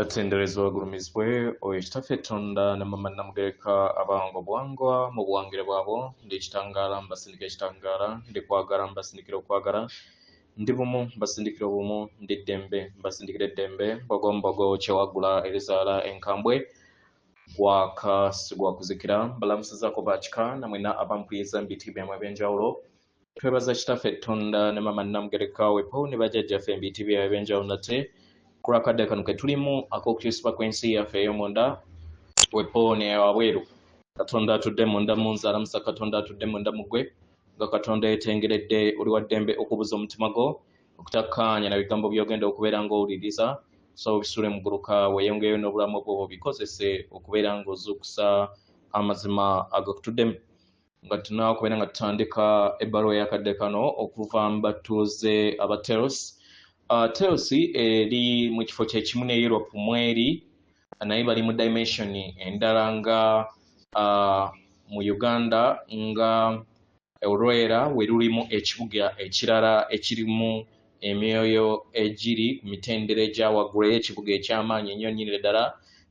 Atenderezwa bagulumizibwe oyo ekitaffe Tonda ne mama namugereka abango bwangwa mu buwangire bwabo ndi ekitangala mbasindika ekitangala ndi kwagala mbasindikira okwagala ndi bumu mbasindikira obumu ndi ddembe mbasindikira eddembe mbogombogo kyewagula erizaala enkambwe gwaka sigwakuzikira mbalamusizaako bakika namwena abampuliza mbiti byamwe ebyenjawulo twebaza kitaffe Tonda ne mama namugereka wepo ne bajjajjaffe mbiti byabwe ebyenjawulo nate kurakadde kano ke tulimu ak'okukyusibwa kw'ensi yaffe ey'omunda wepo ne wabweru Katonda atudde munda mu nze alamusa Katonda atudde munda mu ggwe nga Katonda yeetengeredde oli wa ddembe okubuza omutima gwo okutakkaanya na bigambo by'ogenda okubeera ng'owuliriza so obisule mu ggulu kaawe weyongeyo n'obulamu bwo bikozese okubeera ng'ozuukusa amazima agakutuddemu nga tunaakubeera nga tutandika ebbaluwa ey'akadde kano okuva mu batuuze aba Telosi. Telosi eri mu kifo kyekimu ne Europe mweri naye bali mu dimension endala nga mu Uganda nga Olwera we lulimu ekibuga ekirala ekirimu emyoyo egiri ku mitendera egya waggulu ekibuga eky'amaanyi ennyo nnyini ddala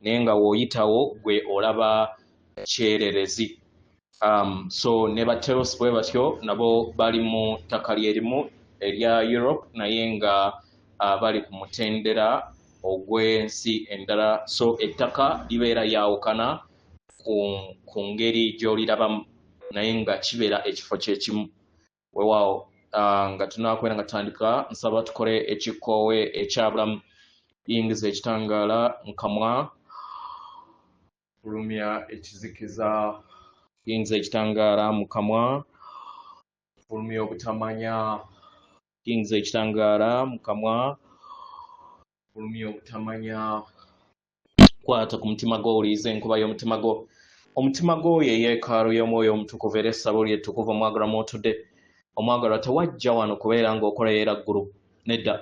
naye nga w'oyitawo gwe olaba kyererezi. So ne ba Telosi bwe batyo nabo bali mu ttaka lyerimu erya Europe naye nga bali ku mutendera ogw'ensi endala so ettaka libeera lyawukana ku ngeri gy'olirabamu naye nga kibeera ekifo kyekimu weewaawo nga tunaakubeera nga tutandika nsaba tukole ekikoowe ekyabulamu yingiza ekitangaala nkamwa fulumya ekizikiza yingiza ekitangaala mu kamwa fulumya obutamanya yingiza ekitangaala mu kamwa fulumya obutamanya kwata ku mutima gwo owuliriza enkuba y'omutima gwo omutima gwo ye yeekaalu y'omwoyo omutukuvu era essabo lyettukuvu omwagalwa mwotudde omwagalwa tewajja wano kubeera ng'okola yeera ggulu nedda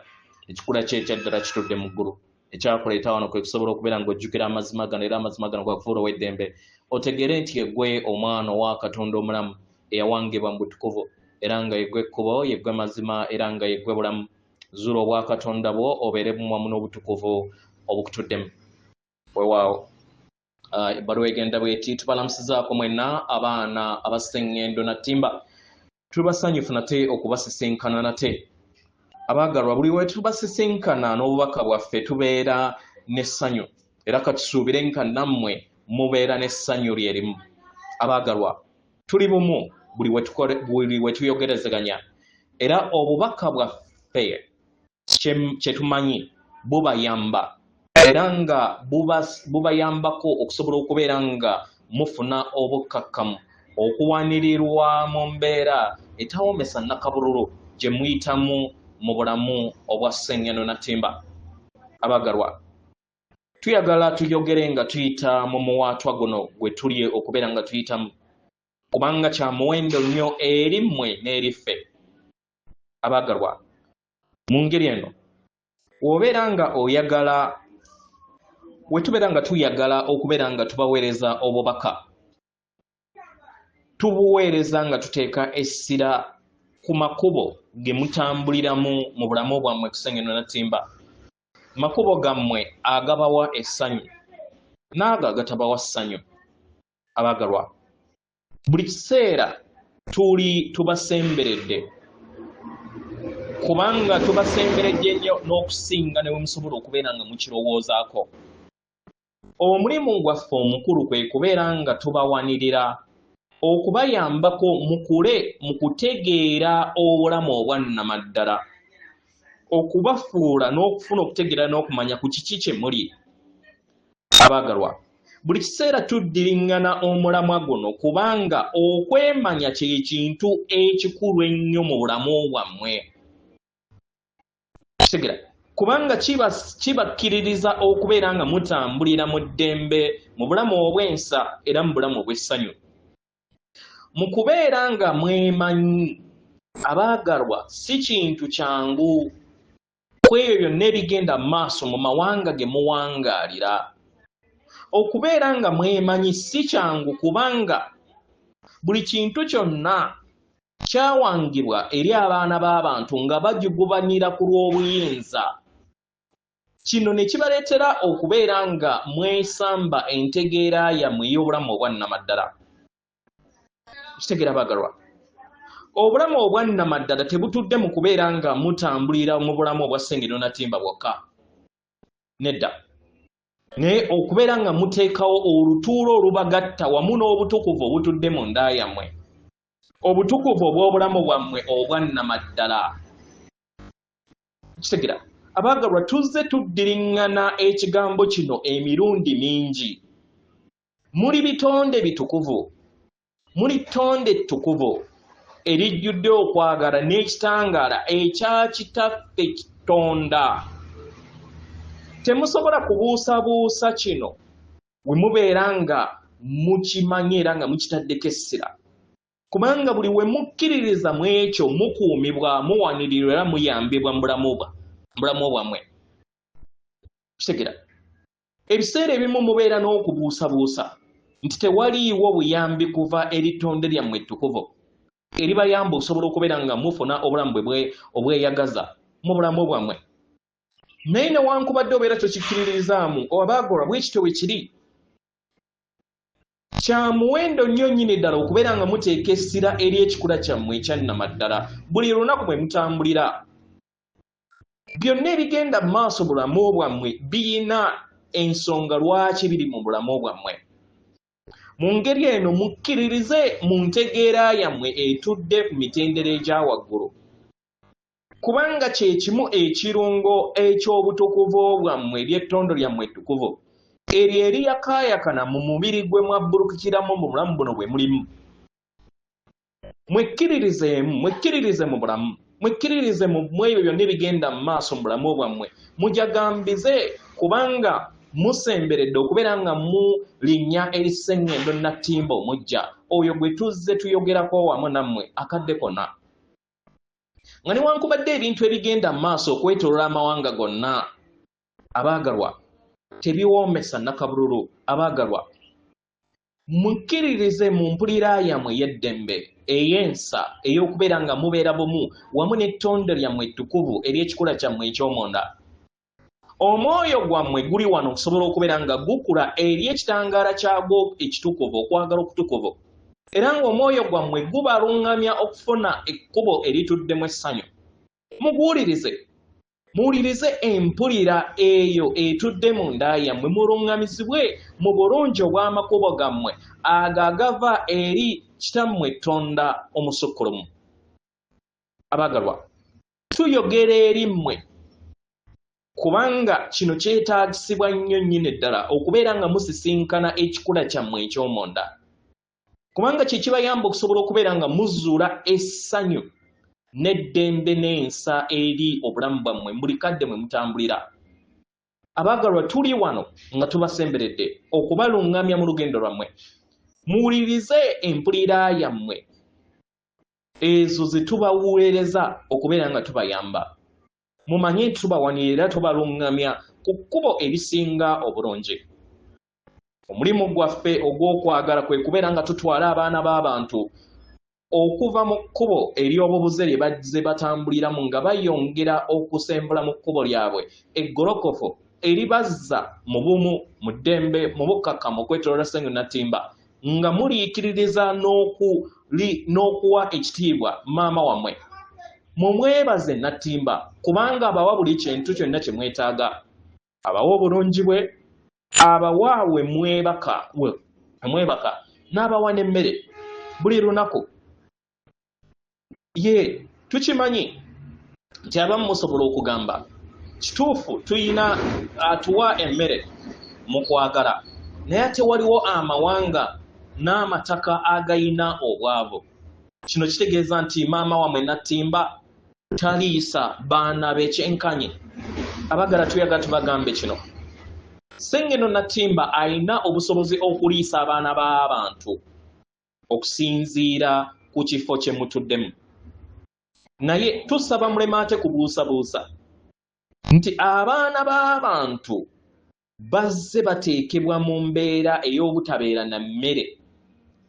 ekikula kye ekyaddala kitudde mu ggulu ekyakuleeta wano kwe kusobola okubeera ng'ojjukira amazima gano era amazima gano gakufuula ow'eddembe otegere nti yeggwe omwana owa Katonda omulamu eyawangibwa mu butukuvu era nga yeggwe ekkubo yeggwe mazima era nga yeggwe bulamu zuula obwa Katonda bwo obeere bumwamu n'obutukuvu obukutuddemu weewaawo. Ebbaluwa egenda bw'eti tubalamusizaako mwenna abaana abaseŋŋendo nattimba tubasanyufu nate okubasisinkana nate abaagalwa buli we tubasisinkana n'obubaka bwaffe tubeera n'essanyu era katusuubire nka nammwe mubeera n'essanyu lyerimu abaagalwa tuli bumu buli we tuyogerezeganya era obubaka bwaffe kye tumanyi bubayamba era nga bubayambako okusobola okubeera nga mufuna obukkakkamu okuwanirirwa mu mbeera etawoomesa nnakabululu gye muyitamu mu bulamu obwa ssennyano nattimba abaagalwa tuyagala tuyogere nga tuyita mu muwaatwa guno gwe tuli okubeera nga tuyitamu kubanga kya muwendo nnyo eri mmwe n'eriffe abaagalwa mu ngeri eno w'obeera nga oyagala we tubeera nga tuyagala okubeera nga tubaweereza obubaka tubuweereza nga tuteeka essira ku makubo ge mutambuliramu mu bulamu bwammwe kussennyano nattimba makubo gammwe agabawa essanyu n'ago agatabawa ssanyu abaagalwa buli kiseera tubasemberedde kubanga tubasemberedde nnyo n'okusinga ne we musobola okubeera nga mukirowoozaako omulimu gwaffe omukulu kwe kubeera nga tubawanirira okubayambako mukule mu kutegeera obulamu obwannamaddala okubafuula n'okufuna okutegeera n'okumanya ku kiki kye muli abaagalwa buli kiseera tuddiriŋŋana omulamwa guno kubanga okwemanya kye kintu ekikulu ennyo mu bulamu bwammwe kitegera kubanga kibakkiririza okubeera nga mutambulira mu ddembe mu bulamu obw'ensa era mu bulamu obw'essanyu mu kubeera nga mwemanyi abaagalwa si kintu kyangu ku ebyo byonna ebigenda mu maaso mu mawanga ge muwangaalira okubeera nga mwemanyi si kyangu kubanga buli kintu kyonna kyawangibwa eri abaana b'abantu nga bajugubanira ku lw'obuyinza kino ne kibaleetera okubeera nga mwesamba entegeera yammwe ey'obulamu obwannamaddala. Kitegeera baagalwa, obulamu obwannamaddala tebutudde mu kubeera nga mutambulira mu bulamu obwa Ssengeno Natimba bwokka, nedda, naye okubeera nga muteekawo olutuulo olubagatta wamu n'obutukuvu obutudde mu nda yammwe, obutukuvu obw'obulamu bwammwe obwannamaddala. Kitegeera abaagalwa, tuzze tuddiriŋŋana ekigambo kino emirundi mingi. Muli bitonde bitukuvu, muli ttonde ttukuvu erijjudde okwagala n'ekitangaala ekya Kitaffe Kitonda. Temusobola kubuusabuusa kino we mubeera nga mukimanyi era nga mukitaddeko essira, kubanga buli we mukkiririza mu ekyo mukuumibwa, muwanirirwa era muyambibwa mu bulamu bwammwe. Kitegeera ebiseera ebimu mubeera n'okubuusabuusa nti tewaliiwo buyambi kuva eri ttonde lyammwe ettukuvu eribayamba okusobola okubeera nga mufuna obulamu obweyagaza mu bulamu bwammwe. Naye newankubadde obeera tokikkiririzaamu, abaagalwa, bwe kityo bwe kiri. Kya muwendo nnyo nnyini ddala okubeera nga muteeka essira eri ekikula kyammwe ekyannamaddala buli lunaku bwe mutambulira. Byonna ebigenda mu maaso bulamu bwammwe birina ensonga lwaki biri mu bulamu bwammwe. Mu ngeri eno mukkiririze mu ntegeera yammwe etudde ku mitendera egya waggulu, kubanga kye kimu ekirungo eky'obutukuvu bwammwe ery'ettondo lyammwe ettukuvu eryo eriyakaayakana mu mubiri gwe mwabbulukikiramu mu bulamu buno bwe mulimu. Mwekkiririze mu bulamu, mwekkiririze mu ebyo byonna ebigenda mu maaso mu bulamu bwammwe, mujagambize, kubanga musemberedde okubeera nga mulinnya eri Ssengendo Natimba omuggya, oyo gwe tuzze tuyogerako wamu nammwe akadde konna. Nga newankubadde ebintu ebigenda mu maaso okwetooloola amawanga gonna, abaagalwa, tebiwoomesa nakabululu. Abaagalwa, mukkiririze mu mpulira yammwe ey'eddembe, ey'ensa, ey'okubeera nga mubeera bumu wamu n'ettonde lyammwe ettukuvu ery'ekikula kyammwe eky'omunda. Omwoyo gwammwe guli wano okusobola okubeera nga gukula eri ekitangaala kyagwo ekitukuvu, okwagala okutukuvu, era ng'omwoyo gwammwe gubaluŋŋamya okufuna ekkubo erituddemu essanyu. Muwulirize empulira eyo etudde mu nda yammwe, muluŋŋamizibwe mu bulungi obw'amakubo gammwe ago agava eri Kitammwe Tonda omusukkulumu. Abaagalwa, tuyogera eri mmwe kubanga kino kyetaagisibwa nnyo nnyini ddala okubeera nga musisinkana ekikula kyammwe eky'omunda, kubanga kye kibayamba okusobola okubeera nga muzuula essanyu n'eddembe n'ensa eri obulamu bwammwe buli kadde mwe mutambulira. Abaagalwa, tuli wano nga tubasemberedde okubaluŋŋamya mu lugendo lwammwe. Muwulirize empulira yammwe ezo ze tubaweereza okubeera nga tubayamba. Mumanye nti tubawanirira, tubaluŋŋamya ku kkubo erisinga obulungi. Omulimu gwaffe ogw'okwagala kwe kubeera nga tutwala abaana b'abantu okuva mu kkubo ery'obubuze lye bazze batambuliramu nga bayongera okusembula mu kkubo lyabwe eggolokofu eribazza mu bumu, mu ddembe, mu bukkakkamu okwetooloola Ssengendo Natimba, nga muliikiririza n'okuwa ekitiibwa maama wammwe. Mumwebaze Natimba kubanga abawa buli kintu kyonna kye mwetaaga, abawa obulungi bwe, abawa we mwebaka n'abawa n'emmere buli lunaku. Ye tukimanyi nti abamu musobola okugamba kituufu tuyina atuwa emmere mu kwagala, naye ate waliwo amawanga n'amataka agayina obwavu. Kino kitegeeza nti maama wammwe Natimba taliisa baana b'ekyenkanyi. Abagala tuyagala tubagambe kino. Ssengendo Natimba alina obusobozi okuliisa abaana b'abantu okusinziira ku kifo kye mutuddemu. Naye tusaba mulema ate kubuusabuusa nti abaana b'abantu bazze bateekebwa mu mbeera ey'obutabeera na mmere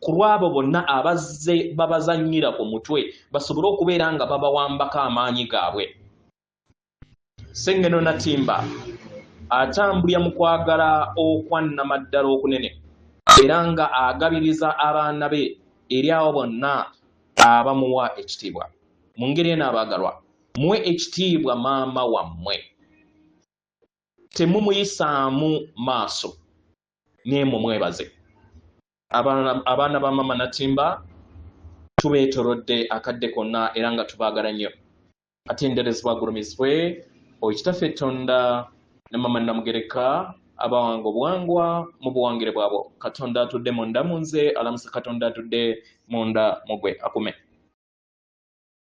ku lw'abo bonna abazze babazannyira ku mutwe basobole okubeera nga babawambako amaanyi gaabwe. Ssengendo Natimba atambulira mu kwagala okwannamaddala okunene era nga agabiriza abaana be eri abo bonna abamuwa ekitiibwa. Mu ngeri eno abaagalwa, muwe ekitiibwa maama wammwe, temumuyisaamu maaso naye mumwebaze. Abaana ba maama Natimba tubeetorodde akadde konna era nga tubaagala nnyo. Atenderezebwa agulumizibwe Oweekitaffe Tonda ne Maama Namugereka abawanga obuwangwa mu buwangire bwabwo. Katonda atudde munda mu nze, alamusa Katonda atudde munda mu gwe akume.